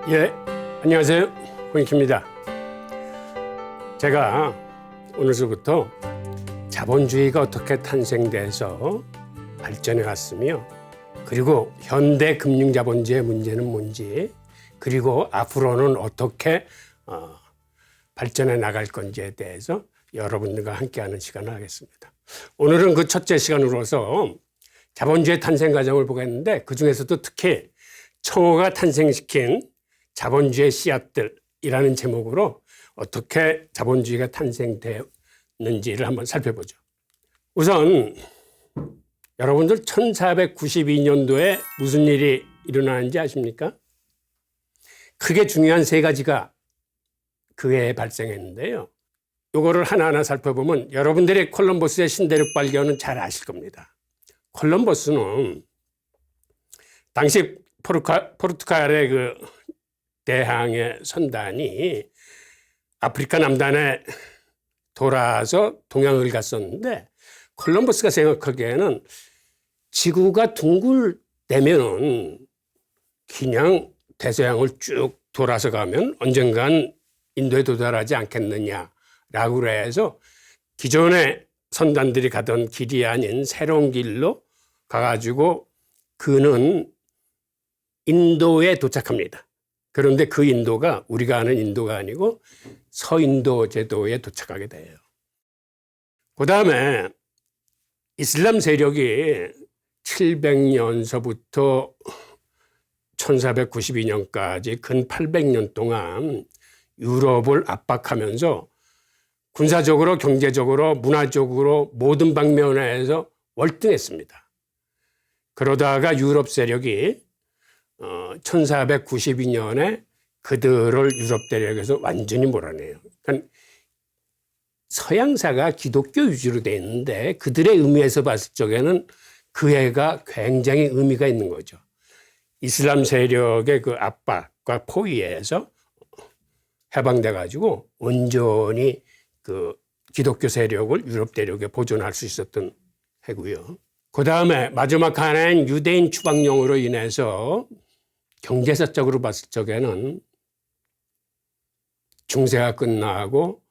예, 안녕하세요. 홍익희입니다. 제가 오늘서부터 자본주의가 어떻게 탄생돼서 발전해 왔으며, 그리고 현대 금융자본주의의 문제는 뭔지, 그리고 앞으로는 어떻게 발전해 나갈 건지에 대해서 여러분들과 함께하는 시간을 하겠습니다. 오늘은 그 첫째 시간으로서 자본주의 탄생 과정을 보겠는데, 그 중에서도 특히 청호가 탄생시킨 자본주의 씨앗들이라는 제목으로 어떻게 자본주의가 탄생되었는지를 한번 살펴보죠. 우선 여러분들 1492년도에 무슨 일이 일어나는지 아십니까? 크게 중요한 세 가지가 그 해에 발생했는데요. 이거를 하나하나 살펴보면 여러분들이 콜럼버스의 신대륙 발견은 잘 아실 겁니다. 콜럼버스는 당시 포르투갈의 그 대항해 선단이 아프리카 남단에 돌아서 동양을 갔었는데, 콜럼버스가 생각하기에는 지구가 둥글대면은 그냥 대서양을 쭉 돌아서 가면 언젠간 인도에 도달하지 않겠느냐라고 그래서 기존의 선단들이 가던 길이 아닌 새로운 길로 가가지고 그는 인도에 도착합니다. 그런데 그 인도가 우리가 아는 인도가 아니고 서인도 제도에 도착하게 돼요. 그 다음에 이슬람 세력이 700년서부터 1492년까지 근 800년 동안 유럽을 압박하면서 군사적으로, 경제적으로, 문화적으로 모든 방면에서 월등했습니다. 그러다가 유럽 세력이 1492년에 그들을 유럽 대륙에서 완전히 몰아내요. 그러니까 서양사가 기독교 위주로 돼 있는데 그들의 의미에서 봤을 적에는 그 해가 굉장히 의미가 있는 거죠. 이슬람 세력의 그 압박과 포위에서 해방돼 가지고 온전히 그 기독교 세력을 유럽 대륙에 보존할 수 있었던 해고요. 그 다음에 마지막 하나는 유대인 추방령으로 인해서 경제사적으로 봤을 적에는 중세가 끝나고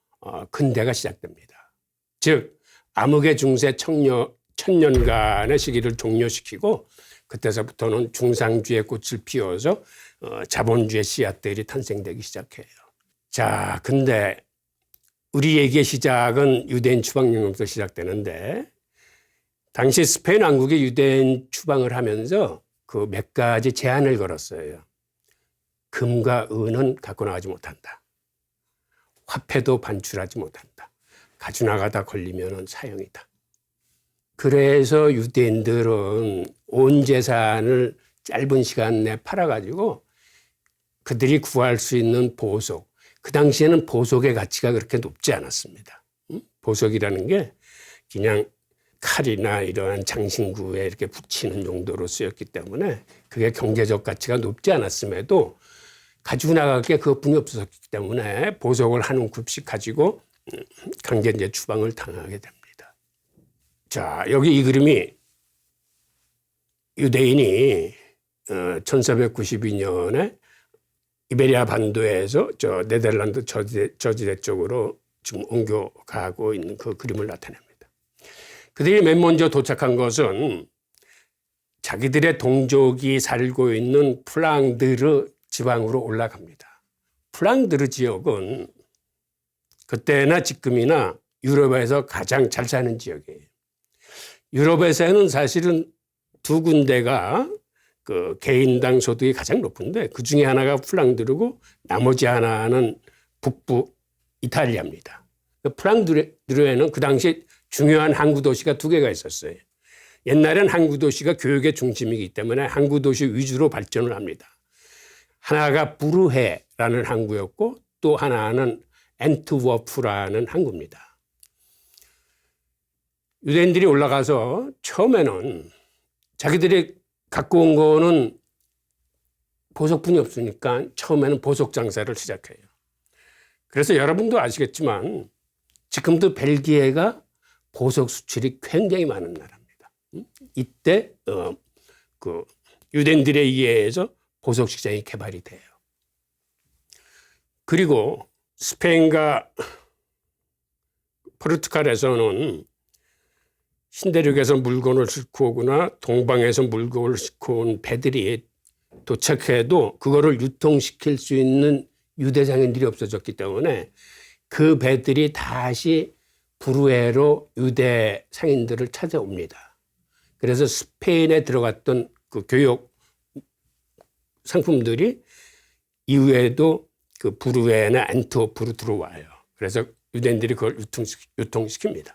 근대가 시작됩니다. 즉 암흑의 중세 천년간의 시기를 종료시키고 그때서부터는 중상주의 꽃을 피워서 자본주의 씨앗들이 탄생되기 시작해요. 자, 근데 우리 얘기의 시작은 유대인 추방령부터 시작되는데, 당시 스페인 왕국이 유대인 추방을 하면서 그 몇 가지 제한을 걸었어요. 금과 은은 갖고 나가지 못한다. 화폐도 반출하지 못한다. 가져나가다 걸리면 사형이다. 그래서 유대인들은 온 재산을 짧은 시간 내에 팔아가지고 그들이 구할 수 있는 보석, 그 당시에는 보석의 가치가 그렇게 높지 않았습니다. 보석이라는 게 그냥 칼이나 이러한 장신구에 이렇게 붙이는 용도로 쓰였기 때문에 그게 경제적 가치가 높지 않았음에도 가지고 나갈 게 그것뿐이 없었기 때문에 보석을 한 움큼씩 가지고 강제 추방을 당하게 됩니다. 자, 여기 이 그림이 유대인이 1492년에 이베리아 반도에서 저 네덜란드 저지대 쪽으로 지금 옮겨가고 있는 그 그림을 나타냅니다. 그들이 맨 먼저 도착한 것은 자기들의 동족이 살고 있는 플랑드르 지방으로 올라갑니다. 플랑드르 지역은 그때나 지금이나 유럽에서 가장 잘 사는 지역이에요. 유럽에서는 사실은 두 군데가 그 개인당 소득이 가장 높은데 그 중에 하나가 플랑드르고 나머지 하나는 북부 이탈리아입니다. 플랑드르에는 그 당시 중요한 항구 도시가 두 개가 있었어요. 옛날엔 항구 도시가 교육의 중심이기 때문에 항구 도시 위주로 발전을 합니다. 하나가 부르헤라는 항구였고 또 하나는 엔트워프라는 항구입니다. 유대인들이 올라가서 처음에는 자기들이 갖고 온 거는 보석뿐이 없으니까 처음에는 보석 장사를 시작해요. 그래서 여러분도 아시겠지만 지금도 벨기에가 보석 수출이 굉장히 많은 나라입니다. 이때 그 유대인들에 의해서 보석 시장이 개발이 돼요. 그리고 스페인과 포르투갈에서는 신대륙에서 물건을 싣고 오거나 동방에서 물건을 싣고 온 배들이 도착해도 그거를 유통시킬 수 있는 유대장인들이 없어졌기 때문에 그 배들이 다시 부르에로 유대 상인들을 찾아옵니다. 그래서 스페인에 들어갔던 그 교역 상품들이 이후에도 그 부르에나 안트워프로 들어와요. 그래서 유대인들이 그걸 유통시킵니다.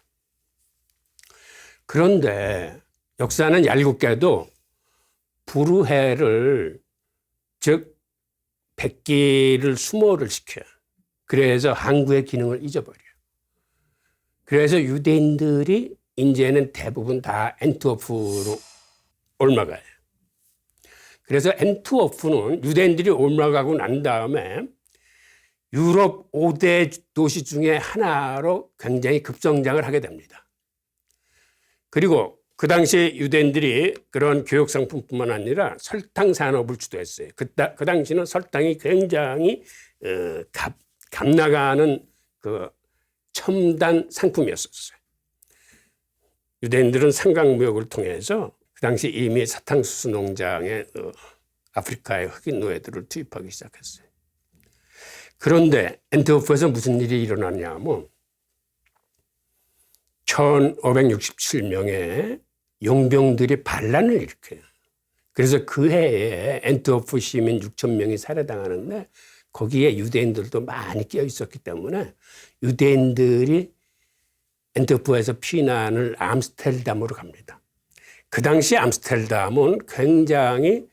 그런데 역사는 얄궂게도 부르헤를, 즉 백기를 수모를 시켜요. 그래서 항구의 기능을 잊어버려요. 그래서 유대인들이 이제는 대부분 다 엔트워프로 올라가요. 그래서 엔트워프는 유대인들이 올라가고 난 다음에 유럽 5대 도시 중에 하나로 굉장히 급성장을 하게 됩니다. 그리고 그 당시 유대인들이 그런 교육상품뿐만 아니라 설탕 산업을 주도했어요. 그 당시는 설탕이 굉장히 값나가는 그 첨단 상품이었었어요. 유대인들은 상강무역을 통해서 그 당시 이미 사탕수수 농장에 아프리카의 흑인 노예들을 투입하기 시작했어요. 그런데 엔트워프에서 무슨 일이 일어났냐면 1567명의 용병들이 반란을 일으켜요. 그래서 그 해에 엔트워프 시민 6,000명이 살해당하는데 거기에 유대인들도 많이 끼어 있었기 때문에 유대인들이 엔트워프에서 피난을 암스테르담으로 갑니다. 그 당시 암스테르담은 굉장히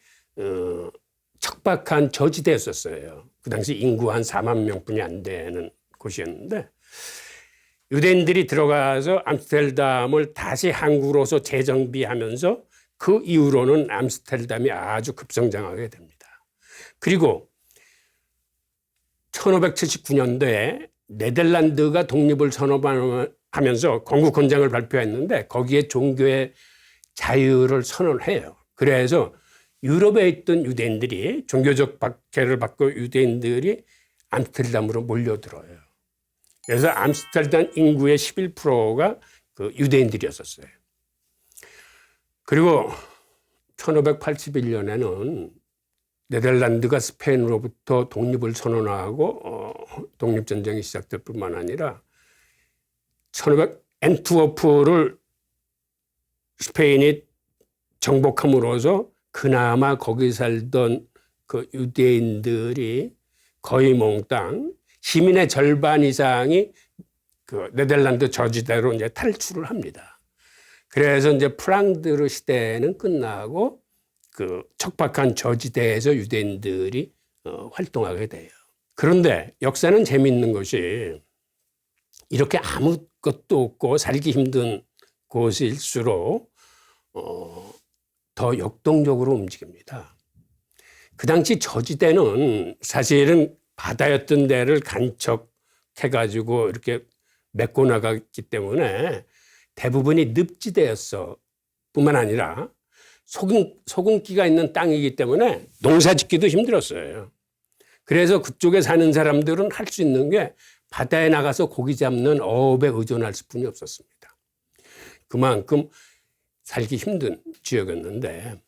척박한 저지대였었어요. 그 당시 인구 한 4만 명뿐이 안 되는 곳이었는데 유대인들이 들어가서 암스테르담을 다시 항구로서 재정비하면서 그 이후로는 암스테르담이 아주 급성장하게 됩니다. 그리고 1579년도에 네덜란드가 독립을 선언하면서 건국헌장을 발표했는데 거기에 종교의 자유를 선언해요. 그래서 유럽에 있던 유대인들이 종교적 박해를 받고 유대인들이 암스테르담으로 몰려들어요. 그래서 암스테르담 인구의 11%가 그 유대인들이었었어요. 그리고 1581년에는 네덜란드가 스페인으로부터 독립을 선언하고 독립전쟁이 시작될 뿐만 아니라 엔트워프를 스페인이 정복함으로써 그나마 거기 살던 그 유대인들이 거의 몽땅 시민의 절반 이상이 그 네덜란드 저지대로 이제 탈출을 합니다. 그래서 이제 프랑드르 시대는 끝나고 그 척박한 저지대에서 유대인들이 활동하게 돼요. 그런데 역사는 재미있는 것이 이렇게 아무것도 없고 살기 힘든 곳일수록 더 역동적으로 움직입니다. 그 당시 저지대는 사실은 바다였던 데를 간척해가지고 이렇게 메꿔 나갔기 때문에 대부분이 늪지대였어. 뿐만 아니라 소금기가 있는 땅이기 때문에 농사 짓기도 힘들었어요. 그래서 그쪽에 사는 사람들은 할 수 있는 게 바다에 나가서 고기 잡는 어업에 의존할 수뿐이 없었습니다. 그만큼 살기 힘든 지역이었는데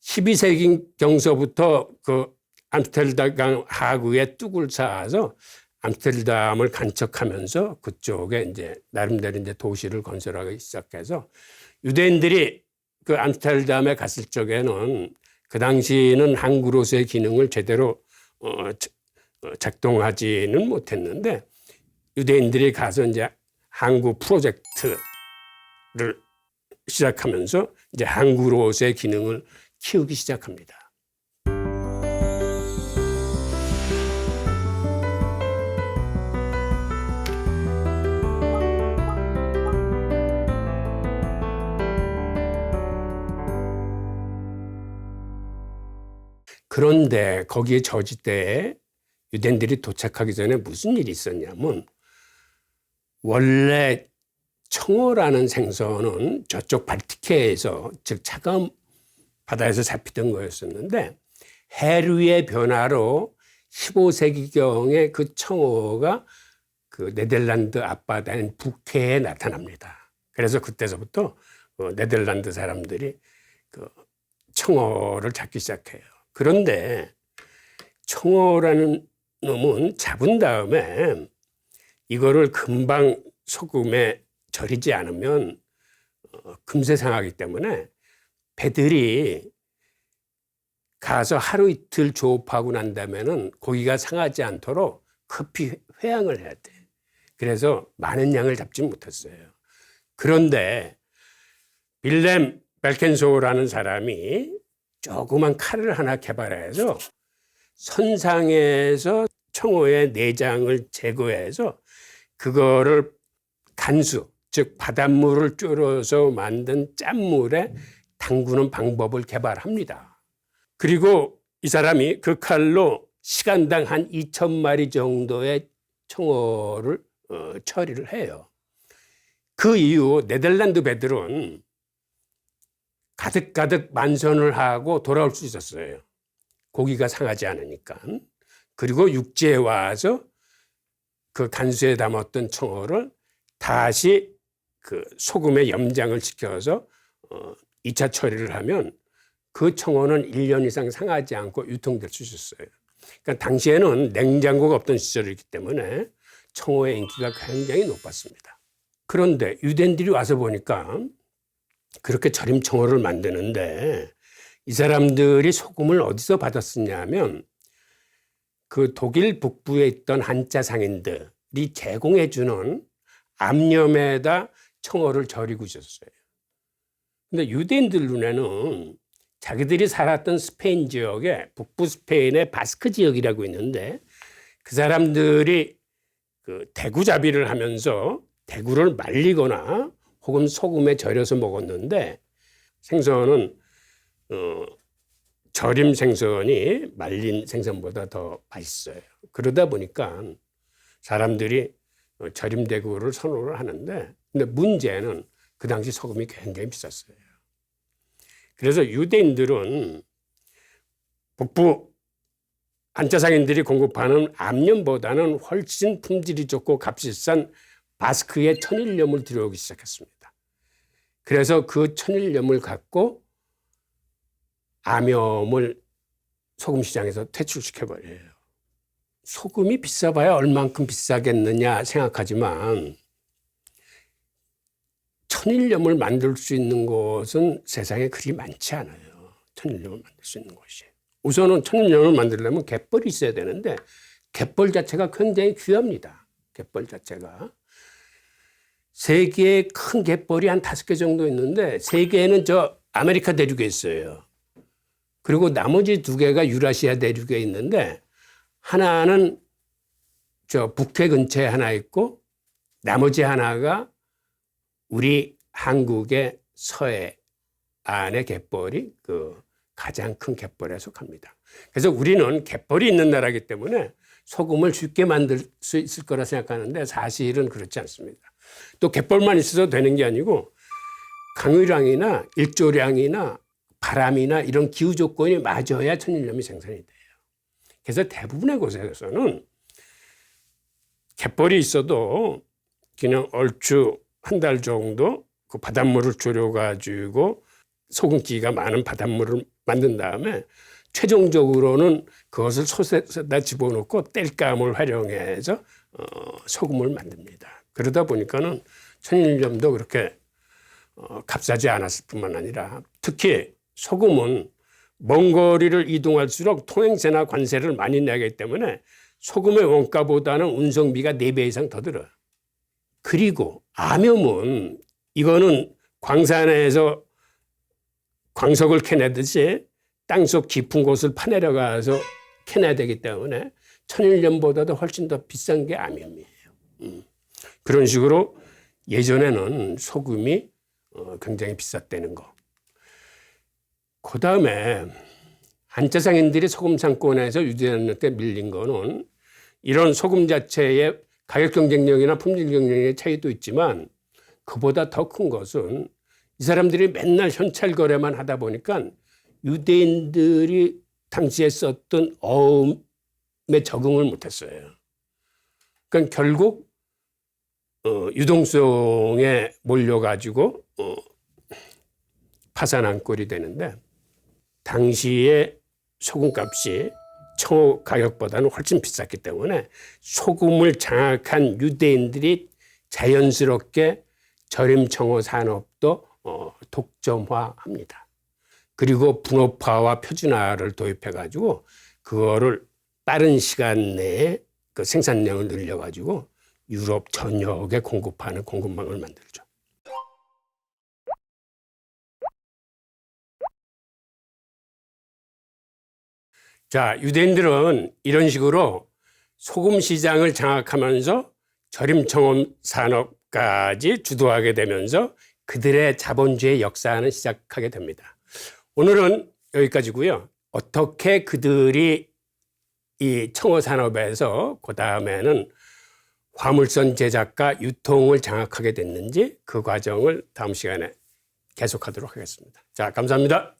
12세기경서부터 그 암스테르담 하구에 뚝을 쌓아서 암스테르담을 간척하면서 그쪽에 이제 나름대로 이제 도시를 건설하기 시작해서 유대인들이 그 암스테르담에 갔을 적에는 그 당시는 항구로서의 기능을 제대로 작동하지는 못했는데 유대인들이 가서 이제 항구 프로젝트를 시작하면서 이제 항구로서의 기능을 키우기 시작합니다. 그런데 거기에 저지대에 유대인들이 도착하기 전에 무슨 일이 있었냐면 원래 청어라는 생선은 저쪽 발티케에서 즉 차가운 바다에서 잡히던 거였었는데 해류의 변화로 15세기경에 그 청어가 그 네덜란드 앞바다인 북해에 나타납니다. 그래서 그때서부터 네덜란드 사람들이 그 청어를 잡기 시작해요. 그런데 청어라는 놈은 잡은 다음에 이거를 금방 소금에 절이지 않으면 금세 상하기 때문에 배들이 가서 하루 이틀 조업하고 난 다음에는 고기가 상하지 않도록 급히 회항을 해야 돼. 그래서 많은 양을 잡지 못했어요. 그런데 빌렘 벨켄소라는 사람이 조그만 칼을 하나 개발해서 선상에서 청어의 내장을 제거해서 그거를 간수, 즉 바닷물을 졸여서 만든 짠물에 담그는 방법을 개발합니다. 그리고 이 사람이 그 칼로 시간당 한 2,000마리 정도의 청어를 처리를 해요. 그 이후 네덜란드 배들은 가득가득 만선을 하고 돌아올 수 있었어요. 고기가 상하지 않으니까. 그리고 육지에 와서 그 간수에 담았던 청어를 다시 그 소금에 염장을 시켜서 2차 처리를 하면 그 청어는 1년 이상 상하지 않고 유통될 수 있었어요. 그러니까 당시에는 냉장고가 없던 시절이기 때문에 청어의 인기가 굉장히 높았습니다. 그런데 유대인들이 와서 보니까 그렇게 절임 청어를 만드는데 이 사람들이 소금을 어디서 받았었냐면 그 독일 북부에 있던 한자 상인들이 제공해 주는 암염에다 청어를 절이고 있었어요. 근데 유대인들 눈에는 자기들이 살았던 스페인 지역에 북부 스페인의 바스크 지역이라고 있는데 그 사람들이 그 대구잡이를 하면서 대구를 말리거나 혹은 소금에 절여서 먹었는데 생선은 절임 생선이 말린 생선보다 더 맛있어요. 그러다 보니까 사람들이 절임 대구를 선호를 하는데 근데 문제는 그 당시 소금이 굉장히 비쌌어요. 그래서 유대인들은 북부 한자상인들이 공급하는 암염보다는 훨씬 품질이 좋고 값이 싼 바스크의 천일염을 들여오기 시작했습니다. 그래서 그 천일염을 갖고 암염을 소금 시장에서 퇴출시켜버려요. 소금이 비싸봐야 얼만큼 비싸겠느냐 생각하지만 천일염을 만들 수 있는 곳은 세상에 그리 많지 않아요. 천일염을 만들 수 있는 곳이. 우선은 천일염을 만들려면 갯벌이 있어야 되는데 갯벌 자체가 굉장히 귀합니다. 갯벌 자체가. 세계에 큰 갯벌이 한 5개 정도 있는데 3개는 저 아메리카 대륙에 있어요. 그리고 나머지 2개가 유라시아 대륙에 있는데 하나는 저 북해 근처에 하나 있고 나머지 하나가 우리 한국의 서해 안의 갯벌이 그 가장 큰 갯벌에 속합니다. 그래서 우리는 갯벌이 있는 나라이기 때문에 소금을 쉽게 만들 수 있을 거라 생각하는데 사실은 그렇지 않습니다. 또 갯벌만 있어서 되는 게 아니고 강유량이나 일조량이나 바람이나 이런 기후 조건이 맞아야 천일염이 생산이 돼요. 그래서 대부분의 곳에서는 갯벌이 있어도 그냥 얼추 한 달 정도 그 바닷물을 졸여가지고 소금기가 많은 바닷물을 만든 다음에 최종적으로는 그것을 솥에다 집어넣고 땔감을 활용해서 소금을 만듭니다. 그러다 보니까는 천일염도 그렇게 값싸지 않았을 뿐만 아니라 특히 소금은 먼 거리를 이동할수록 통행세나 관세를 많이 내기 때문에 소금의 원가보다는 운송비가 4배 이상 더 들어요. 그리고 암염은 이거는 광산에서 광석을 캐내듯이 땅속 깊은 곳을 파내려가서 캐내야 되기 때문에 천일염보다도 훨씬 더 비싼 게 암염이에요. 그런 식으로 예전에는 소금이 굉장히 비쌌다는 거. 그 다음에 한자상인들이 소금 상권에서 유대인한테 밀린 거는 이런 소금 자체의 가격 경쟁력이나 품질 경쟁력의 차이도 있지만 그보다 더 큰 것은 이 사람들이 맨날 현찰 거래만 하다 보니까 유대인들이 당시에 썼던 어음이 적응을 못했어요. 그러니까 결국 유동성에 몰려가지고 파산한 꼴이 되는데, 당시에 소금값이 청어 가격보다는 훨씬 비쌌기 때문에 소금을 장악한 유대인들이 자연스럽게 절임 청어 산업도 독점화합니다. 그리고 분업화와 표준화를 도입해가지고 그거를 빠른 시간 내에 그 생산량을 늘려가지고 유럽 전역에 공급하는 공급망을 만들죠. 자, 유대인들은 이런 식으로 소금 시장을 장악하면서 절임 청어 산업까지 주도하게 되면서 그들의 자본주의 역사는 시작하게 됩니다. 오늘은 여기까지고요. 어떻게 그들이 이 청어 산업에서 그 다음에는 화물선 제작과 유통을 장악하게 됐는지 그 과정을 다음 시간에 계속하도록 하겠습니다. 자, 감사합니다.